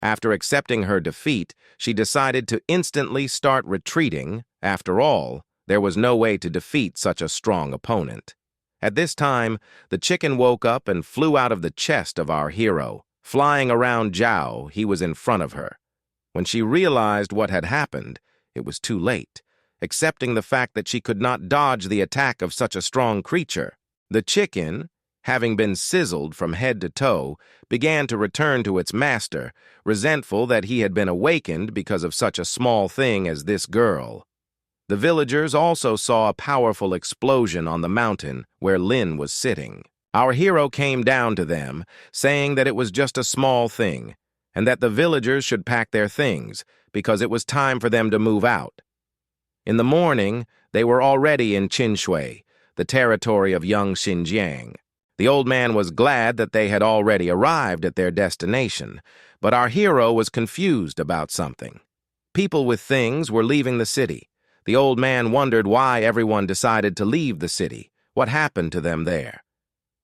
[SPEAKER 1] After accepting her defeat, she decided to instantly start retreating. After all, there was no way to defeat such a strong opponent. At this time, the chicken woke up and flew out of the chest of our hero. Flying around Zhao, he was in front of her. When she realized what had happened, it was too late. Accepting the fact that she could not dodge the attack of such a strong creature. The chicken, having been sizzled from head to toe, began to return to its master, resentful that he had been awakened because of such a small thing as this girl. The villagers also saw a powerful explosion on the mountain where Lin was sitting. Our hero came down to them, saying that it was just a small thing, and that the villagers should pack their things, because it was time for them to move out. In the morning, they were already in Qinshui, the territory of young Xinjiang. The old man was glad that they had already arrived at their destination, but our hero was confused about something. People with things were leaving the city. The old man wondered why everyone decided to leave the city. What happened to them there?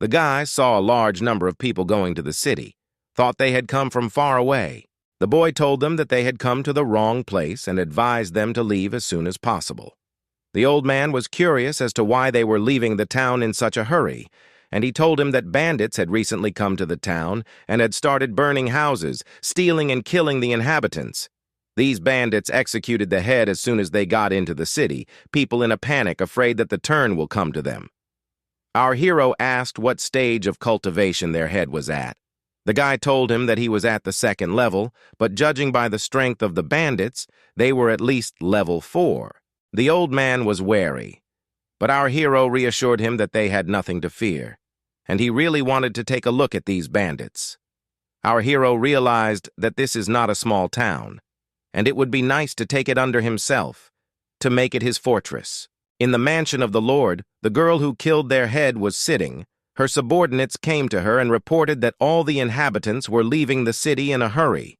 [SPEAKER 1] The guy saw a large number of people going to the city, thought they had come from far away. The boy told them that they had come to the wrong place and advised them to leave as soon as possible. The old man was curious as to why they were leaving the town in such a hurry, and he told him that bandits had recently come to the town and had started burning houses, stealing and killing the inhabitants. These bandits executed the head as soon as they got into the city, people in a panic afraid that the turn will come to them. Our hero asked what stage of cultivation their head was at. The guy told him that he was at the 2nd level, but judging by the strength of the bandits, they were at least level 4. The old man was wary, but our hero reassured him that they had nothing to fear, and he really wanted to take a look at these bandits. Our hero realized that this is not a small town, and it would be nice to take it under himself, to make it his fortress. In the mansion of the Lord, the girl who killed their head was sitting. Her subordinates came to her and reported that all the inhabitants were leaving the city in a hurry.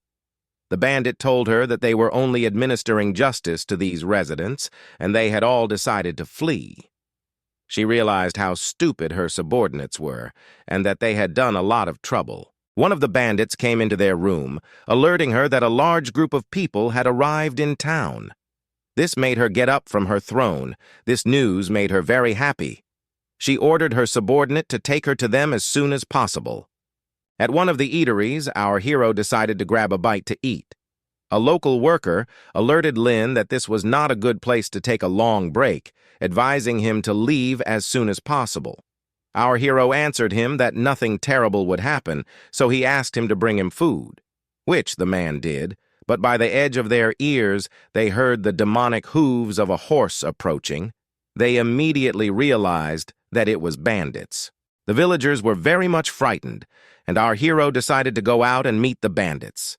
[SPEAKER 1] The bandit told her that they were only administering justice to these residents, and they had all decided to flee. She realized how stupid her subordinates were, and that they had done a lot of trouble. One of the bandits came into their room, alerting her that a large group of people had arrived in town. This made her get up from her throne. This news made her very happy. She ordered her subordinate to take her to them as soon as possible. At one of the eateries, our hero decided to grab a bite to eat. A local worker alerted Lin that this was not a good place to take a long break, advising him to leave as soon as possible. Our hero answered him that nothing terrible would happen, so he asked him to bring him food, which the man did, but by the edge of their ears they heard the demonic hooves of a horse approaching. They immediately realized that it was bandits. The villagers were very much frightened, and our hero decided to go out and meet the bandits.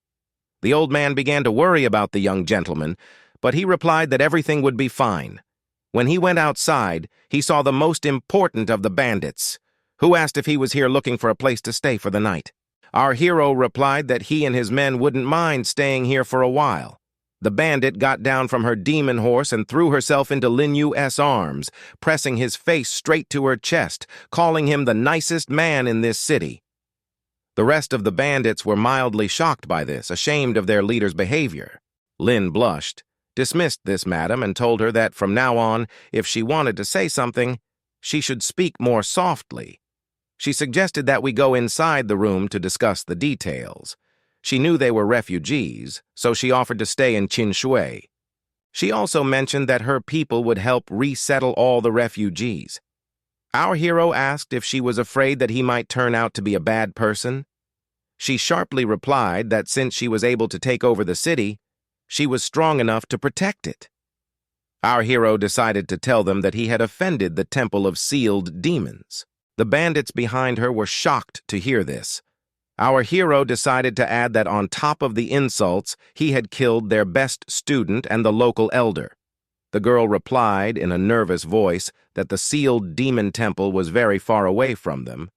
[SPEAKER 1] The old man began to worry about the young gentleman, but he replied that everything would be fine. When he went outside, he saw the most important of the bandits, who asked if he was here looking for a place to stay for the night. Our hero replied that he and his men wouldn't mind staying here for a while. The bandit got down from her demon horse and threw herself into Lin Yu's arms, pressing his face straight to her chest, calling him the nicest man in this city. The rest of the bandits were mildly shocked by this, ashamed of their leader's behavior. Lin blushed, dismissed this madam, and told her that from now on, if she wanted to say something, she should speak more softly. She suggested that we go inside the room to discuss the details. She knew they were refugees, so she offered to stay in Qinshui. She also mentioned that her people would help resettle all the refugees. Our hero asked if she was afraid that he might turn out to be a bad person. She sharply replied that since she was able to take over the city, she was strong enough to protect it. Our hero decided to tell them that he had offended the temple of sealed demons. The bandits behind her were shocked to hear this. Our hero decided to add that on top of the insults, he had killed their best student and the local elder. The girl replied in a nervous voice that the sealed demon temple was very far away from them,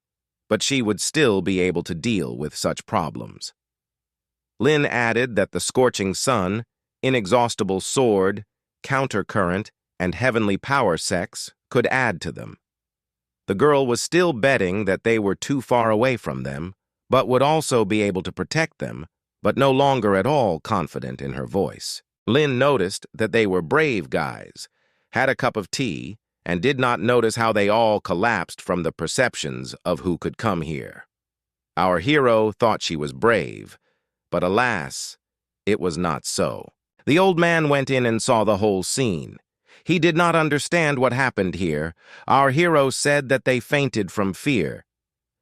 [SPEAKER 1] but she would still be able to deal with such problems. Lin added that the scorching sun, inexhaustible sword, countercurrent, and heavenly power sects could add to them. The girl was still betting that they were too far away from them, but would also be able to protect them, but no longer at all confident in her voice. Lin noticed that they were brave guys, had a cup of tea, and did not notice how they all collapsed from the perceptions of who could come here. Our hero thought she was brave, but alas, it was not so. The old man went in and saw the whole scene. He did not understand what happened here. Our hero said that they fainted from fear.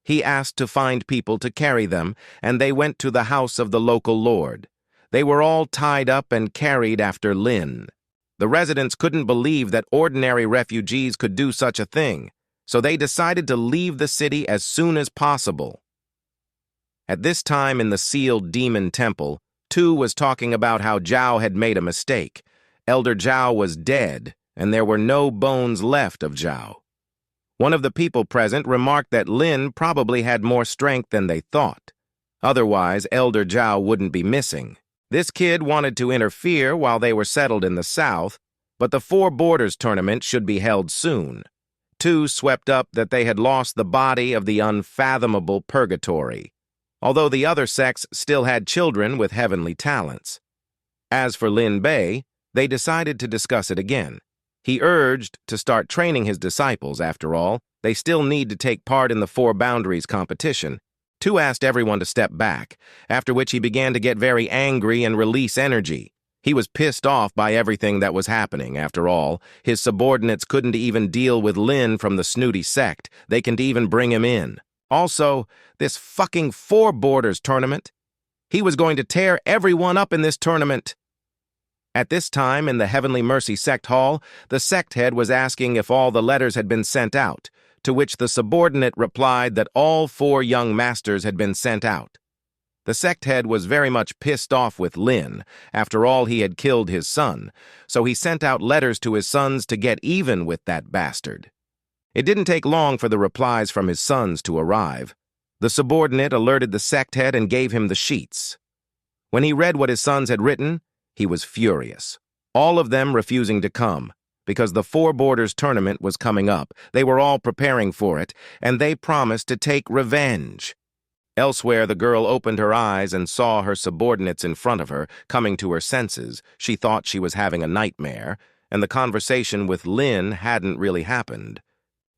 [SPEAKER 1] He asked to find people to carry them, and they went to the house of the local lord. They were all tied up and carried after Lin. The residents couldn't believe that ordinary refugees could do such a thing, so they decided to leave the city as soon as possible. At this time in the sealed demon temple, Tu was talking about how Zhao had made a mistake. Elder Zhao was dead, and there were no bones left of Zhao. One of the people present remarked that Lin probably had more strength than they thought. Otherwise, Elder Zhao wouldn't be missing. This kid wanted to interfere while they were settled in the south, but the Four Borders tournament should be held soon. Tu swept up that they had lost the body of the unfathomable purgatory, although the other sects still had children with heavenly talents. As for Lin Bei, they decided to discuss it again. He urged to start training his disciples, after all. They still need to take part in the Four Boundaries competition. Tu asked everyone to step back, after which he began to get very angry and release energy. He was pissed off by everything that was happening, after all. His subordinates couldn't even deal with Lin from the snooty sect. They can't even bring him in. Also, this fucking Four Borders tournament. He was going to tear everyone up in this tournament. At this time, in the Heavenly Mercy Sect Hall, the sect head was asking if all the letters had been sent out, to which the subordinate replied that all 4 young masters had been sent out. The sect head was very much pissed off with Lin. After all, he had killed his son, so he sent out letters to his sons to get even with that bastard. It didn't take long for the replies from his sons to arrive. The subordinate alerted the sect head and gave him the sheets. When he read what his sons had written, he was furious. All of them refusing to come, because the Four Borders tournament was coming up. They were all preparing for it, and they promised to take revenge. Elsewhere, the girl opened her eyes and saw her subordinates in front of her, coming to her senses. She thought she was having a nightmare, and the conversation with Lin hadn't really happened.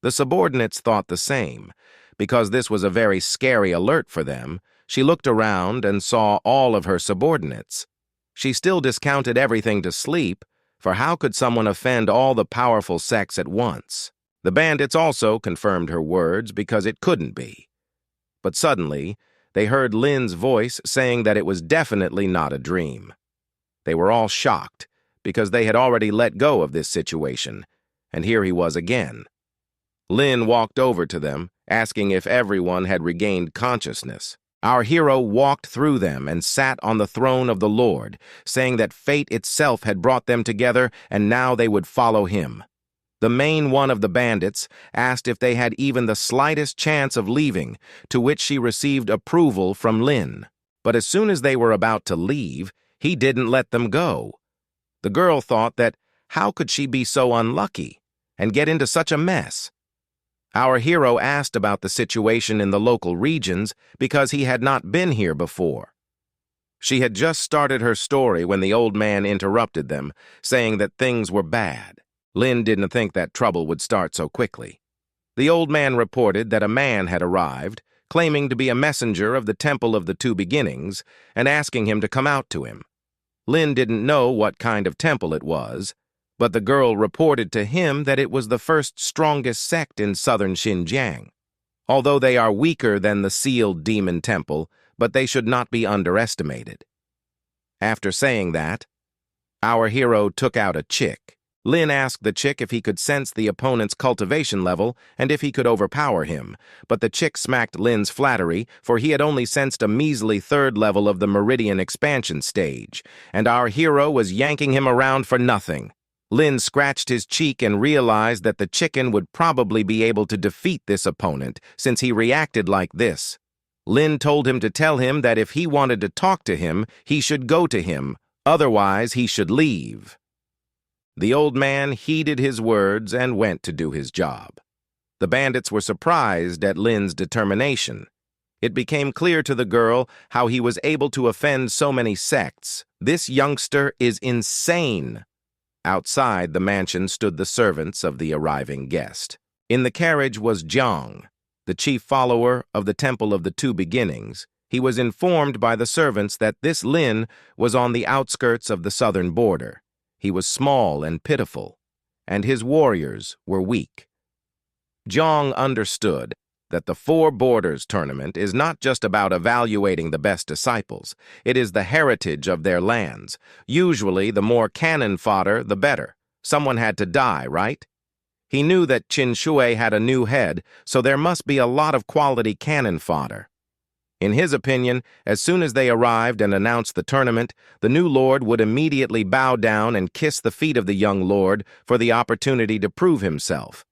[SPEAKER 1] The subordinates thought the same. Because this was a very scary alert for them, she looked around and saw all of her subordinates. She still discounted everything to sleep, for how could someone offend all the powerful sects at once? The bandits also confirmed her words because it couldn't be. But suddenly, they heard Lin's voice saying that it was definitely not a dream. They were all shocked because they had already let go of this situation, and here he was again. Lin walked over to them, asking if everyone had regained consciousness. Our hero walked through them and sat on the throne of the Lord, saying that fate itself had brought them together and now they would follow him. The main one of the bandits asked if they had even the slightest chance of leaving, to which she received approval from Lin. But as soon as they were about to leave, he didn't let them go. The girl thought that how could she be so unlucky and get into such a mess? Our hero asked about the situation in the local regions because he had not been here before. She had just started her story when the old man interrupted them, saying that things were bad. Lin didn't think that trouble would start so quickly. The old man reported that a man had arrived, claiming to be a messenger of the Temple of the Two Beginnings, and asking him to come out to him. Lin didn't know what kind of temple it was, but the girl reported to him that it was the first strongest sect in southern Xinjiang. Although they are weaker than the sealed demon temple, but they should not be underestimated. After saying that, our hero took out a chick. Lin asked the chick if he could sense the opponent's cultivation level and if he could overpower him, but the chick smacked Lin's flattery, for he had only sensed a measly third level of the meridian expansion stage, and our hero was yanking him around for nothing. Lin scratched his cheek and realized that the chicken would probably be able to defeat this opponent since he reacted like this. Lin told him to tell him that if he wanted to talk to him, he should go to him, otherwise he should leave. The old man heeded his words and went to do his job. The bandits were surprised at Lin's determination. It became clear to the girl how he was able to offend so many sects. This youngster is insane. Outside the mansion stood the servants of the arriving guest. In the carriage was Jiang, the chief follower of the Temple of the Two Beginnings. He was informed by the servants that this Lin was on the outskirts of the southern border. He was small and pitiful, and his warriors were weak. Jiang understood that the Four Borders tournament is not just about evaluating the best disciples. It is the heritage of their lands. Usually, the more cannon fodder, the better. Someone had to die, right? He knew that Qin Shui had a new head, so there must be a lot of quality cannon fodder. In his opinion, as soon as they arrived and announced the tournament, the new lord would immediately bow down and kiss the feet of the young lord for the opportunity to prove himself.